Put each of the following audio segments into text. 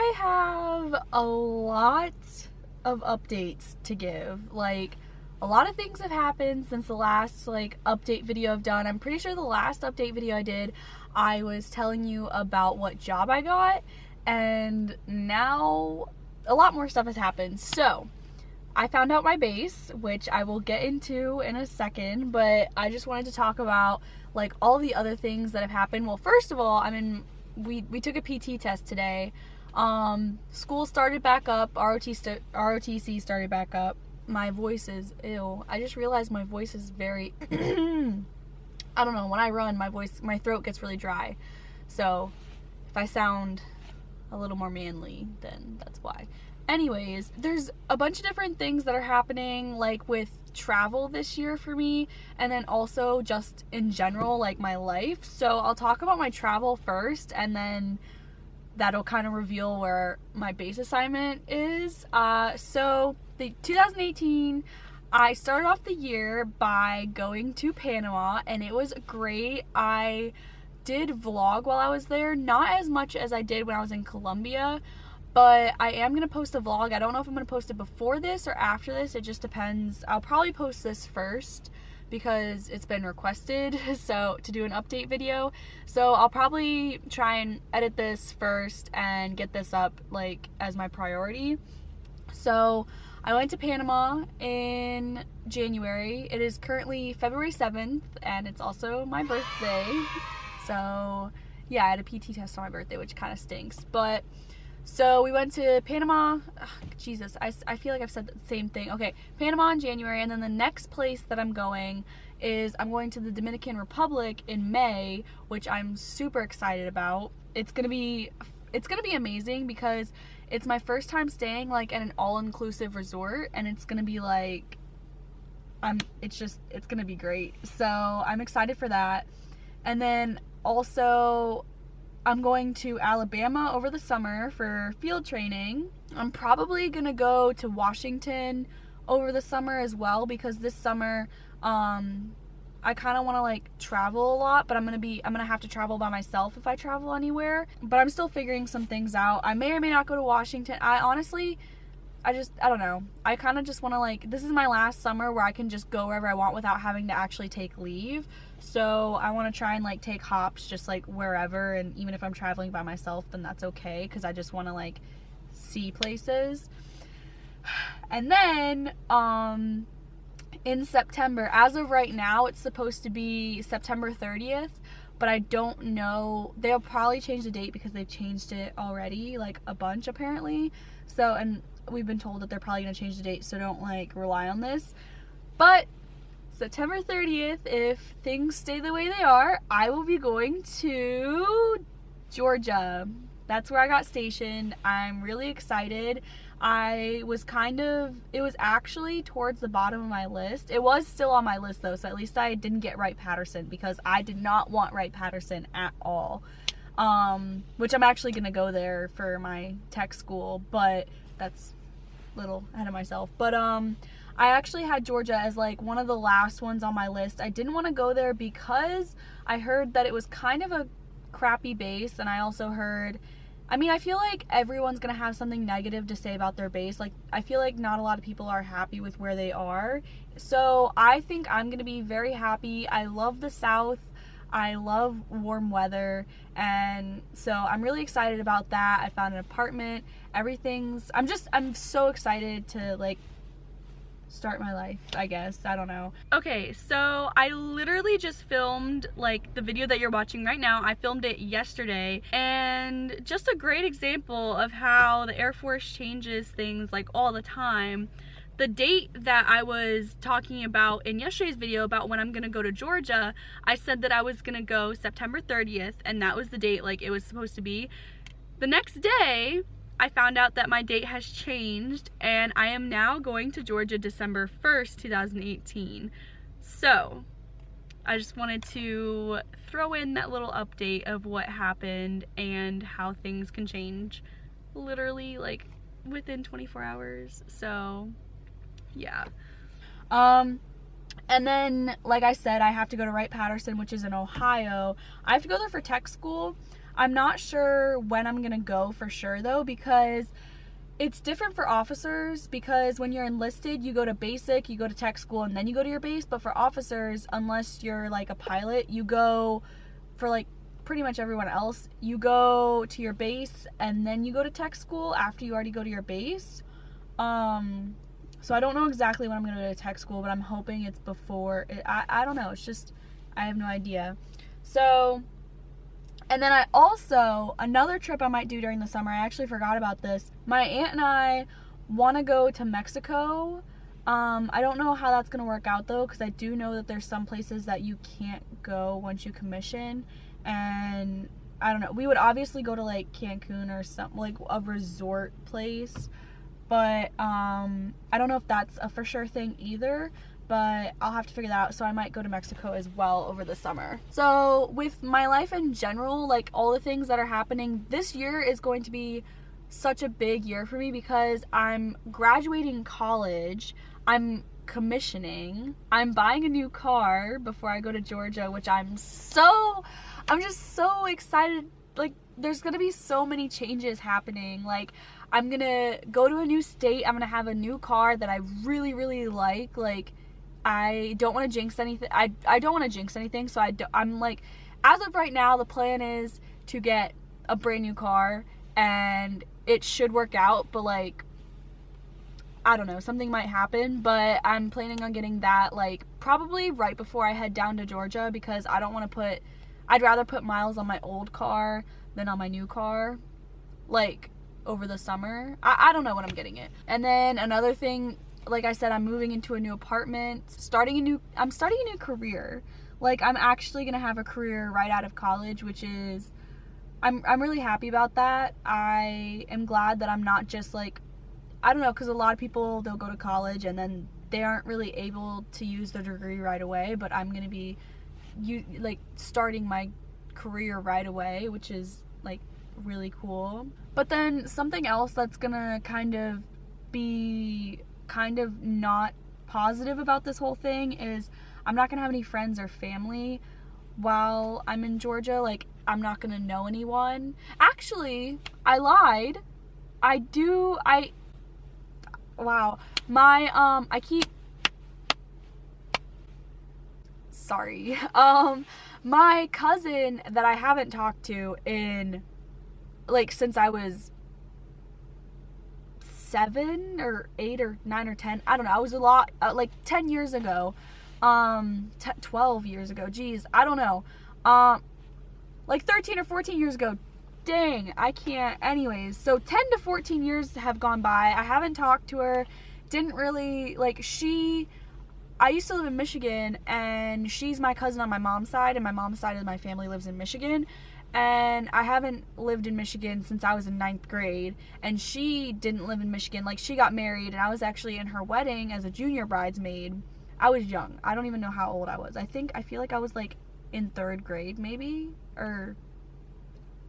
I have a lot of updates to give. Like, a lot of things have happened since the last, like, update video I've done. I'm pretty sure the last update video I did, I was telling you about what job I got, and now a lot more stuff has happened. So, I found out my base, which I will get into in a second, but I just wanted to talk about, like, all the other things that have happened. Well, first of all, we took a PT test today. School started back up, ROTC started back up. My voice is ew. I just realized my voice is very I don't know, when I run, my throat gets really dry. So if I sound a little more manly, then that's why. Anyways, there's a bunch of different things that are happening, like with travel this year for me, and then also just in general, like my life. So I'll talk about my travel first, and then that'll kind of reveal where my base assignment is. So the 2018, I started off the year by going to Panama, and it was great. I did vlog while I was there, not as much as I did when I was in Colombia, but I am going to post a vlog. I don't know if I'm going to post it before this or after this. It just depends. I'll probably post this first because it's been requested so to do an update video. So I'll probably try and edit this first and get this up, like, as my priority. So I went to Panama in January. It is currently February 7th, and it's also my birthday. So yeah, I had a PT test on my birthday, which kind of stinks. But so we went to Panama. Ugh, Jesus, I feel like I've said the same thing. Okay, Panama in January, and then the next place that I'm going to the Dominican Republic in May, which I'm super excited about. It's gonna be amazing because it's my first time staying, like, at an all-inclusive resort, and it's gonna be like, it's gonna be great. So I'm excited for that. And then also, I'm going to Alabama over the summer for field training. I'm probably gonna go to Washington over the summer as well, because this summer, I kind of want to, like, travel a lot, but I'm gonna have to travel by myself if I travel anywhere. But I'm still figuring some things out. I may or may not go to Washington. I don't know. I kind of just want to, like, this is my last summer where I can just go wherever I want without having to actually take leave. So I want to try and, like, take hops just, like, wherever, and even if I'm traveling by myself, then that's okay, because I just want to, like, see places. And then, in September, as of right now, it's supposed to be September 30th, but I don't know. They'll probably change the date because they've changed it already, like, a bunch apparently. So, and we've been told that they're probably going to change the date, so don't, like, rely on this. But September 30th, if things stay the way they are, I will be going to Georgia. That's where I got stationed. I'm really excited. It was actually towards the bottom of my list. It was still on my list though, so at least I didn't get Wright-Patterson, because I did not want Wright-Patterson at all. Which I'm actually gonna go there for my tech school, but that's a little ahead of myself. But I actually had Georgia as, like, one of the last ones on my list. I didn't want to go there because I heard that it was kind of a crappy base, and I also heard, I feel like everyone's gonna have something negative to say about their base. Like, I feel like not a lot of people are happy with where they are. So I think I'm gonna be very happy. I love the South. I love warm weather, and so I'm really excited about that. I found an apartment. I'm so excited to, like, start my life, I guess. I don't know. Okay, so I literally just filmed, like, the video that you're watching right now. I filmed it yesterday, and just a great example of how the Air Force changes things, like, all the time. The date that I was talking about in yesterday's video about when I'm gonna go to Georgia, I said that I was gonna go September 30th, and that was the date, like, it was supposed to be. The next day, I found out that my date has changed, and I am now going to Georgia December 1st, 2018. So, I just wanted to throw in that little update of what happened and how things can change literally, like, within 24 hours. So, yeah. And then, like I said, I have to go to Wright-Patterson, which is in Ohio. I have to go there for tech school. I'm not sure when I'm gonna go for sure though, because it's different for officers, because when you're enlisted, you go to basic, you go to tech school, and then you go to your base. But for officers, unless you're like a pilot, you go, for like pretty much everyone else, you go to your base and then you go to tech school after you already go to your base. So I don't know exactly when I'm gonna go to tech school, but I'm hoping it's before. I don't know. It's just, I have no idea. So, and then I also, another trip I might do during the summer, I actually forgot about this. My aunt and I want to go to Mexico. I don't know how that's going to work out though, because I do know that there's some places that you can't go once you commission. And I don't know. We would obviously go to like Cancun or something, like a resort place. But I don't know if that's a for sure thing either. But I'll have to figure that out. So I might go to Mexico as well over the summer. So with my life in general, like all the things that are happening, this year is going to be such a big year for me because I'm graduating college, I'm commissioning, I'm buying a new car before I go to Georgia, which I'm just so excited. Like, there's gonna be so many changes happening. Like, I'm gonna go to a new state, I'm gonna have a new car that I really, really like. Like, I don't want to jinx anything. I don't want to jinx anything, so I'm like, as of right now, the plan is to get a brand new car, and it should work out, but like, I don't know, something might happen, but I'm planning on getting that like probably right before I head down to Georgia, because I don't want to I'd rather put miles on my old car than on my new car, like over the summer. I don't know when I'm getting it. And then another thing, like I said, I'm moving into a new apartment, I'm starting a new career. Like, I'm actually gonna have a career right out of college, which is, I'm really happy about that. I am glad that I'm not just like, I don't know, because a lot of people, they'll go to college and then they aren't really able to use their degree right away, but I'm gonna be starting my career right away, which is like really cool. But then something else that's gonna kind of be not positive about this whole thing is I'm not gonna have any friends or family while I'm in Georgia. Like, I'm not gonna know anyone. Actually, I lied. Wow. Sorry. My cousin that I haven't talked to in, like, since I was 7 or 8 or 9 or 10, I don't know, I was a lot, like 10 years ago, 12 years ago, geez, I don't know, like 13 or 14 years ago, dang, I can't, anyways, so 10 to 14 years have gone by, I haven't talked to her, didn't really, like, I used to live in Michigan, and she's my cousin on my mom's side, and my mom's side of my family lives in Michigan. And I haven't lived in Michigan since I was in 9th grade, and she didn't live in Michigan. Like, she got married, and I was actually in her wedding as a junior bridesmaid. I was young. I don't even know how old I was. I feel like I was, like, in 3rd grade, maybe? Or,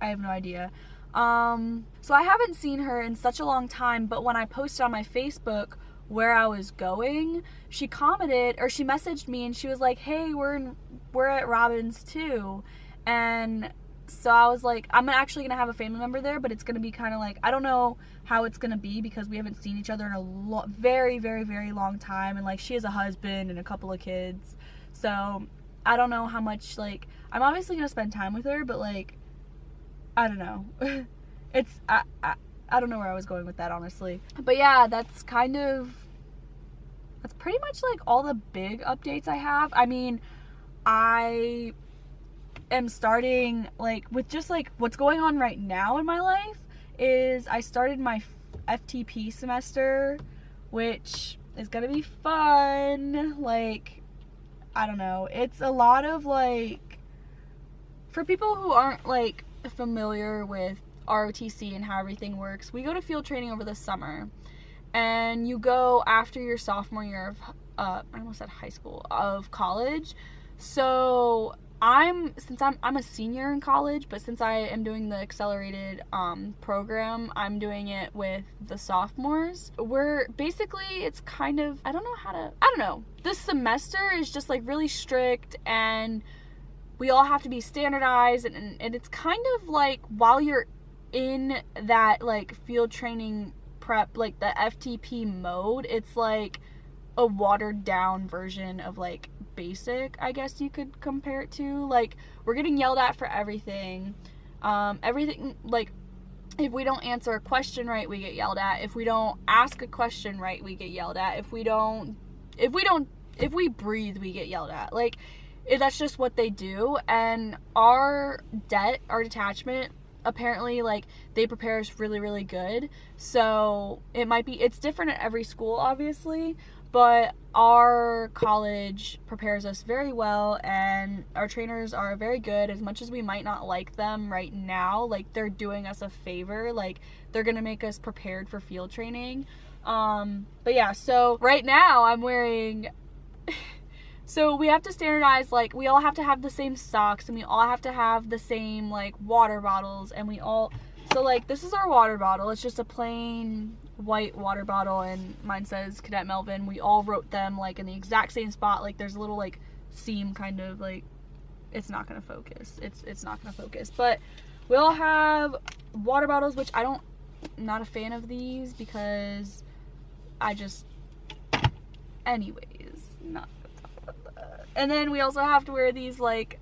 I have no idea. So I haven't seen her in such a long time, but when I posted on my Facebook where I was going, she commented, or she messaged me, and she was like, hey, we're at Robbins, too. And so I was like, I'm actually going to have a family member there, but it's going to be kind of like, I don't know how it's going to be because we haven't seen each other in a very, very, very long time. And like, she has a husband and a couple of kids. So I don't know how much, like, I'm obviously going to spend time with her, but like, I don't know. I don't know where I was going with that, honestly. But yeah, that's pretty much like all the big updates I have. I mean, I am starting, like, with just like what's going on right now in my life is I started my FTP semester, which is gonna be fun. Like, I don't know, it's a lot of, like, for people who aren't like familiar with ROTC and how everything works, we go to field training over the summer, and you go after your sophomore year of I almost said high school, of college. So I'm a senior in college, but since I am doing the accelerated program, I'm doing it with the sophomores. We're basically, it's kind of, I don't know. This semester is just like really strict, and we all have to be standardized, and it's kind of like while you're in that like field training prep, like the FTP mode, it's like a watered down version of like basic, I guess you could compare it to. Like, we're getting yelled at for everything. Everything, like, if we don't answer a question right, we get yelled at. If we don't ask a question right, we get yelled at. If we breathe, we get yelled at. Like, that's just what they do. And our detachment, apparently, like, they prepare us really, really good. So it's different at every school, obviously, but our college prepares us very well, and our trainers are very good. As much as we might not like them right now, like, they're doing us a favor. Like, they're gonna make us prepared for field training. But yeah, so right now I'm wearing so we have to standardize, like, we all have to have the same socks, and we all have to have the same, like, water bottles, and so, like, this is our water bottle. It's just a plain white water bottle, and mine says Cadet Melvin. We all wrote them, like, in the exact same spot. Like, there's a little, like, seam kind of, like, it's not gonna focus. It's not gonna focus. But we all have water bottles, which I'm not a fan of these because anyways, not gonna talk about that. And then we also have to wear these, like,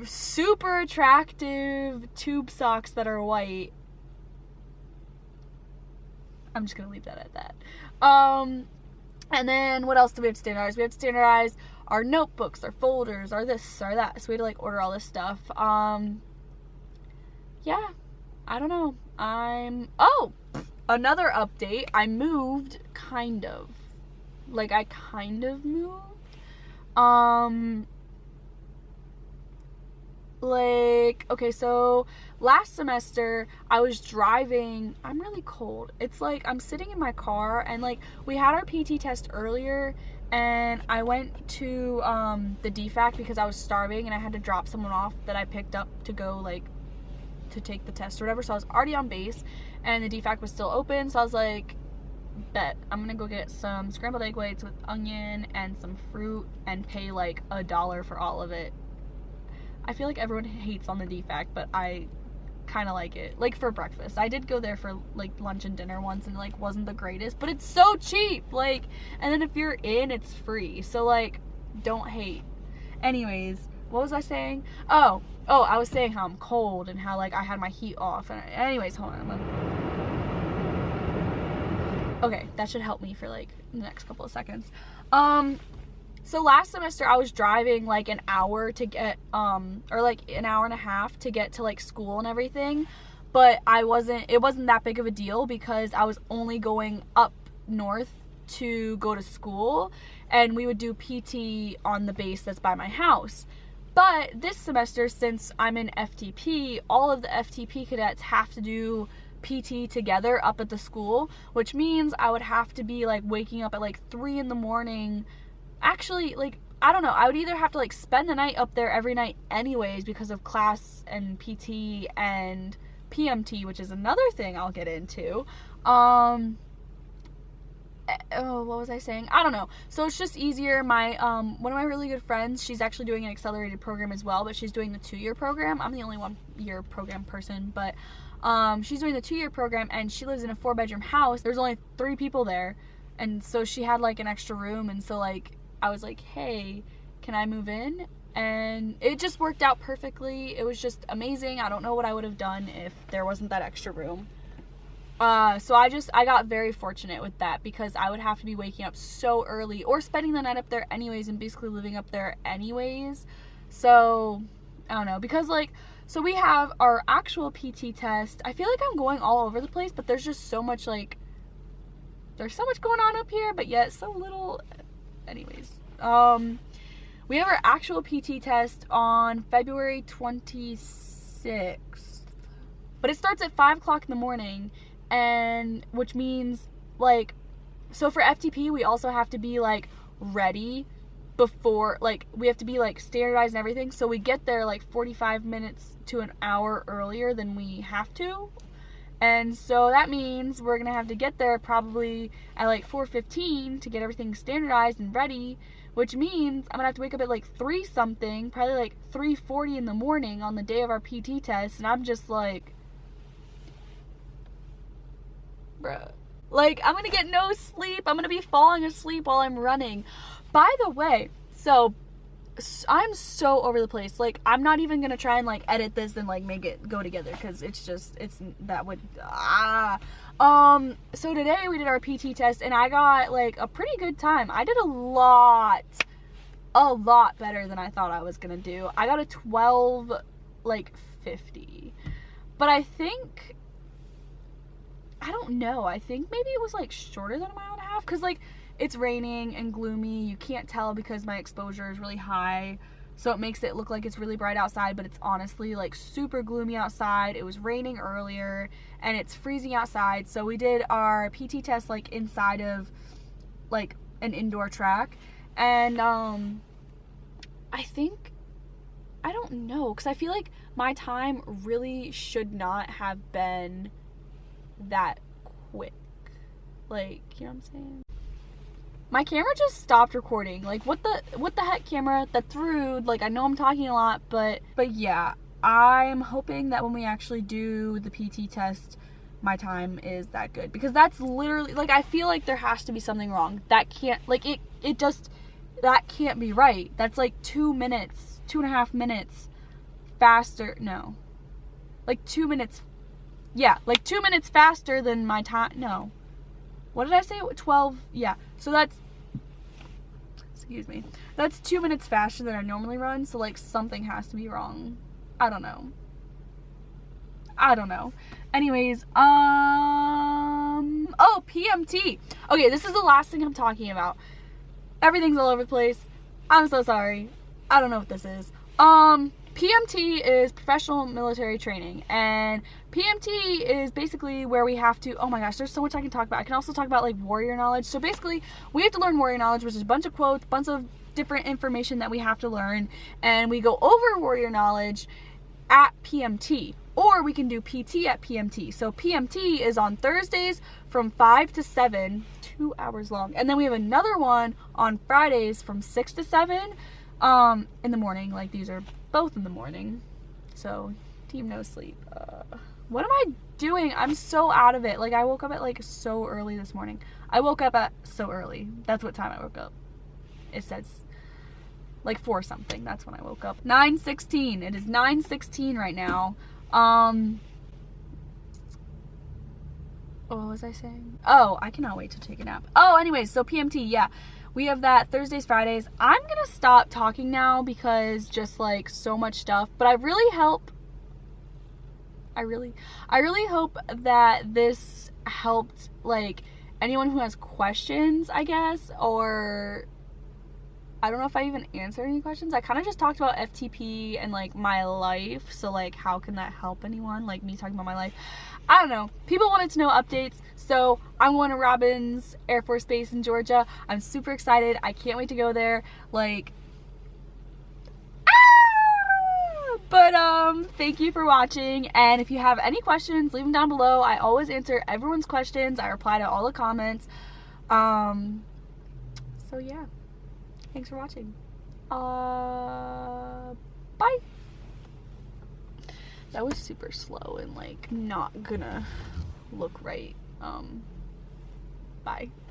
super attractive tube socks that are white. I'm just gonna leave that at that. And then what else do we have to standardize? We have to standardize our notebooks, our folders, our this, our that. So we had to, like, order all this stuff. Yeah, I don't know. Another update. I moved, kind of. Like, I kind of moved. Like, okay, so last semester I was driving. I'm really cold. It's like I'm sitting in my car, and, like, we had our PT test earlier, and I went to the DFAC because I was starving and I had to drop someone off that I picked up to go, like, to take the test or whatever. So I was already on base, and the DFAC was still open. So I was like, bet I'm gonna go get some scrambled egg whites with onion and some fruit and pay like $1 for all of it. I feel like everyone hates on the DFAC, but I kind of like it. Like, for breakfast. I did go there for, like, lunch and dinner once, and, like, wasn't the greatest, but it's so cheap. Like, and then if you're in, it's free. So, like, don't hate. Anyways, what was I saying? Oh, I was saying how I'm cold and how, like, I had my heat off. And anyways, hold on. Okay, that should help me for, like, the next couple of seconds. So last semester I was driving like an hour to get, or like an hour and a half to get to, like, school and everything, but it wasn't that big of a deal because I was only going up north to go to school, and we would do PT on the base that's by my house. But this semester, since I'm in FTP, all of the FTP cadets have to do PT together up at the school, which means I would have to be, like, waking up at like 3 in the morning. Actually, like, I don't know, I would either have to, like, spend the night up there every night anyways because of class and PT and PMT, which is another thing I'll get into. What was I saying? I don't know. So it's just easier. My one of my really good friends, she's actually doing an accelerated program as well, but she's doing the 2-year program. I'm the only 1-year program person, but she's doing the 2-year program, and she lives in a 4-bedroom house. There's only 3 people there, and so she had, like, an extra room, and so, like, I was like, hey, can I move in? And it just worked out perfectly. It was just amazing. I don't know what I would have done if there wasn't that extra room. So I got very fortunate with that because I would have to be waking up so early or spending the night up there anyways and basically living up there anyways. So, I don't know. Because, like, so we have our actual PT test. I feel like I'm going all over the place, but there's just so much, like, there's so much going on up here, but yet so little. Anyways, we have our actual PT test on February 26th, but it starts at 5 o'clock in the morning, and which means, like, so for FTP, we also have to be, like, ready before, like, we have to be, like, standardized and everything, so we get there, like, 45 minutes to an hour earlier than we have to. And so that means we're going to have to get there probably at like 4:15 to get everything standardized and ready, which means I'm gonna have to wake up at like 3 something, probably like 3:40 in the morning on the day of our PT test, and I'm just like, bruh. Like, I'm gonna get no sleep. I'm gonna be falling asleep while I'm running. By the way, so I'm so over the place. Like, I'm not even gonna try and like edit this and like make it go together, because that would so today we did our PT test and I got like a pretty good time. I did a lot better than I thought I was gonna do. I got a 12 like 50, but I don't know, I think maybe it was like shorter than a mile and a half, because like it's raining and gloomy. You can't tell because my exposure is really high, so it makes it look like it's really bright outside, but it's honestly like super gloomy outside. It was raining earlier and it's freezing outside, so we did our PT test like inside of like an indoor track, and I don't know, because I feel like my time really should not have been that quick. Like, you know what I'm saying? My camera just stopped recording. Like, what the heck, camera? That's rude. Like, I know I'm talking a lot, but yeah, I'm hoping that when we actually do the PT test, my time is that good, because that's literally, like, I feel like there has to be something wrong. That can't, like, that can't be right. That's like 2.5 minutes faster. No, like 2 minutes. Yeah, like 2 minutes faster than my time. No, what did I say? 12. Yeah, so that's, excuse me, that's 2 minutes faster than I normally run, so like something has to be wrong. I don't know. Anyways, oh, PMT. Okay, this is the last thing I'm talking about. Everything's all over the place. I'm so sorry. I don't know what this is. PMT is professional military training, and PMT is basically where we have to, oh my gosh, there's so much I can talk about. I can also talk about like warrior knowledge. So basically we have to learn warrior knowledge, which is a bunch of quotes, bunch of different information that we have to learn, and we go over warrior knowledge at PMT, or we can do PT at PMT. So PMT is on Thursdays from 5 to 7, 2 hours long, and then we have another one on Fridays from 6 to 7 in the morning. Like, these are both in the morning, so team no sleep. What am I doing? I'm so out of it. Like, I woke up at like so early this morning. I woke up at so early. That's what time I woke up. It says like 4 something. That's when I woke up. 9:16. It is 9:16 right now. What was I saying? Oh, I cannot wait to take a nap. Oh, anyways, so PMT, yeah. We have that Thursdays, Fridays. I'm gonna stop talking now because just like so much stuff, but I really hope that this helped like anyone who has questions, I guess, or I don't know if I even answered any questions. I kind of just talked about FTP and like my life, so like how can that help anyone, like me talking about my life? I don't know. People wanted to know updates, so I'm going to Robins Air Force Base in Georgia. I'm super excited. I can't wait to go there. Like, but thank you for watching, and if you have any questions, leave them down below. I always answer everyone's questions. I reply to all the comments. So yeah, thanks for watching. Bye. That was super slow and like not gonna look right. Bye.